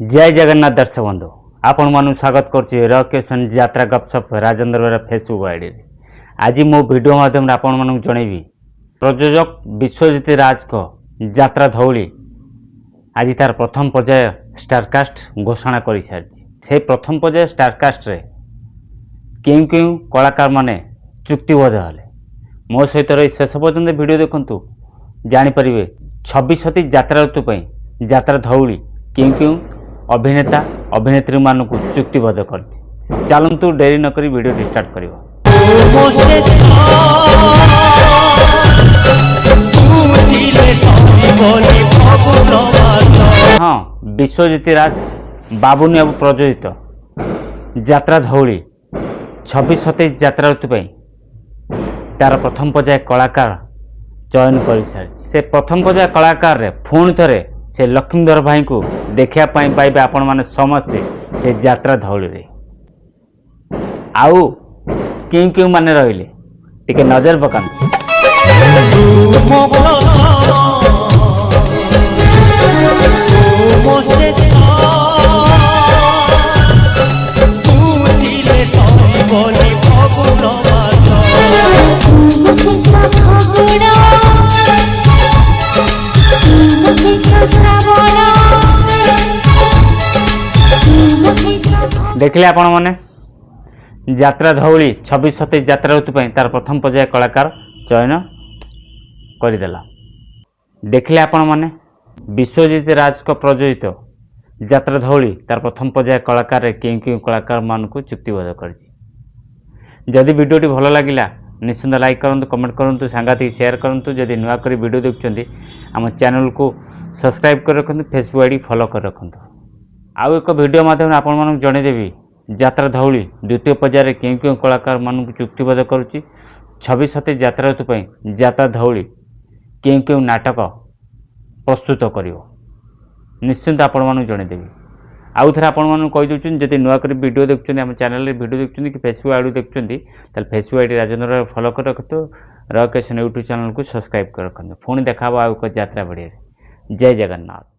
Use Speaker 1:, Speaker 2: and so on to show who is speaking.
Speaker 1: जय जगन्नाथ दर्शक बंधु आपण मानु स्वागत करछि रकेशन यात्रा गपसप राजेंद्र बेरा फेसबुक आईडी। आज मो वीडियो माध्यम आपण मानु जणेबी प्रयोजक विश्वजित राज को यात्रा धौली आज तार प्रथम पर्याय स्टारकास्ट घोषणा कर सारी। से प्रथम पर्याय स्टारकास्ट रे क्यों क्यों कलाकार माने चुक्तिबद्ध हेले मो सहित रही शेष पर्यंत वीडियो देखंतु जानीपर 26 यात्रा ऋतु यात्रा धौली क्यों क्यों अभिनेता अभिनेत्री मानक चुक्तिबद्ध कर। चलतु डेरी नक वीडियो स्टार्ट कर। हाँ, विश्वजित राज बाबुनी बाबू प्रयोजित यात्रा धौली 26-27 यात्रा ऋतु तार प्रथम पर्याय कलाकार चयन कर सारी। से प्रथम पर्याय कलाकार रे पुणी थे से लक्ष्मीधर भाई को देखा पाइबे आपण माने समस्ते से यात्रा धौली रे। आउ क्यों क्यों माने रहिले टिके नजर पकान। देखले आपण माने यात्रा धौली 26-27 यात्रा ऋतु तार प्रथम पर्याय कलाकार चयन करदेला। देखले आपण माने विश्वजित राज को प्रयोजित यात्रा धौली तार प्रथम पर्याय कलाकार रे क्यों क्यों कलाकार मानक चुक्तिबद्ध करछि। जदि वीडियोटी भल लगिला निश्चिंत लाइक करंतु, कमेंट करंतु, सांगातिक शेयर करंतु। जदि नुआ करी वीडियो देखुछंती आम चैनल को सब्सक्राइब कर रखंतु, फेसबुक आईडी फॉलो कर रखंतु। आउ एक वीडियो माध्यम आपण मानक जणैदेबी यात्रा धौली द्वितीय पर्याय क्यों क्यों कलाकार मानक चुक्तिबद्ध करुच्ची। 26-27 यात्रा ऋतु यात्रा धौली क्यों क्यों नाटक प्रस्तुत करिवो निश्चिंत आपण मानक जणैदेबी। आउ थे आपको कही दूसरी जब नुआ कर वीडियो देखुं आम चैनल वीडियो देखुं कि फेसबुक आईडी देखुं फेसबुक आईडी राजेंद्र फॉलो कर रखु। रकेशन यूट्यूब चैनल को सब्सक्राइब कर रखु। पुणी देखा आउ एक यात्रा वीडियो। जय जगन्नाथ।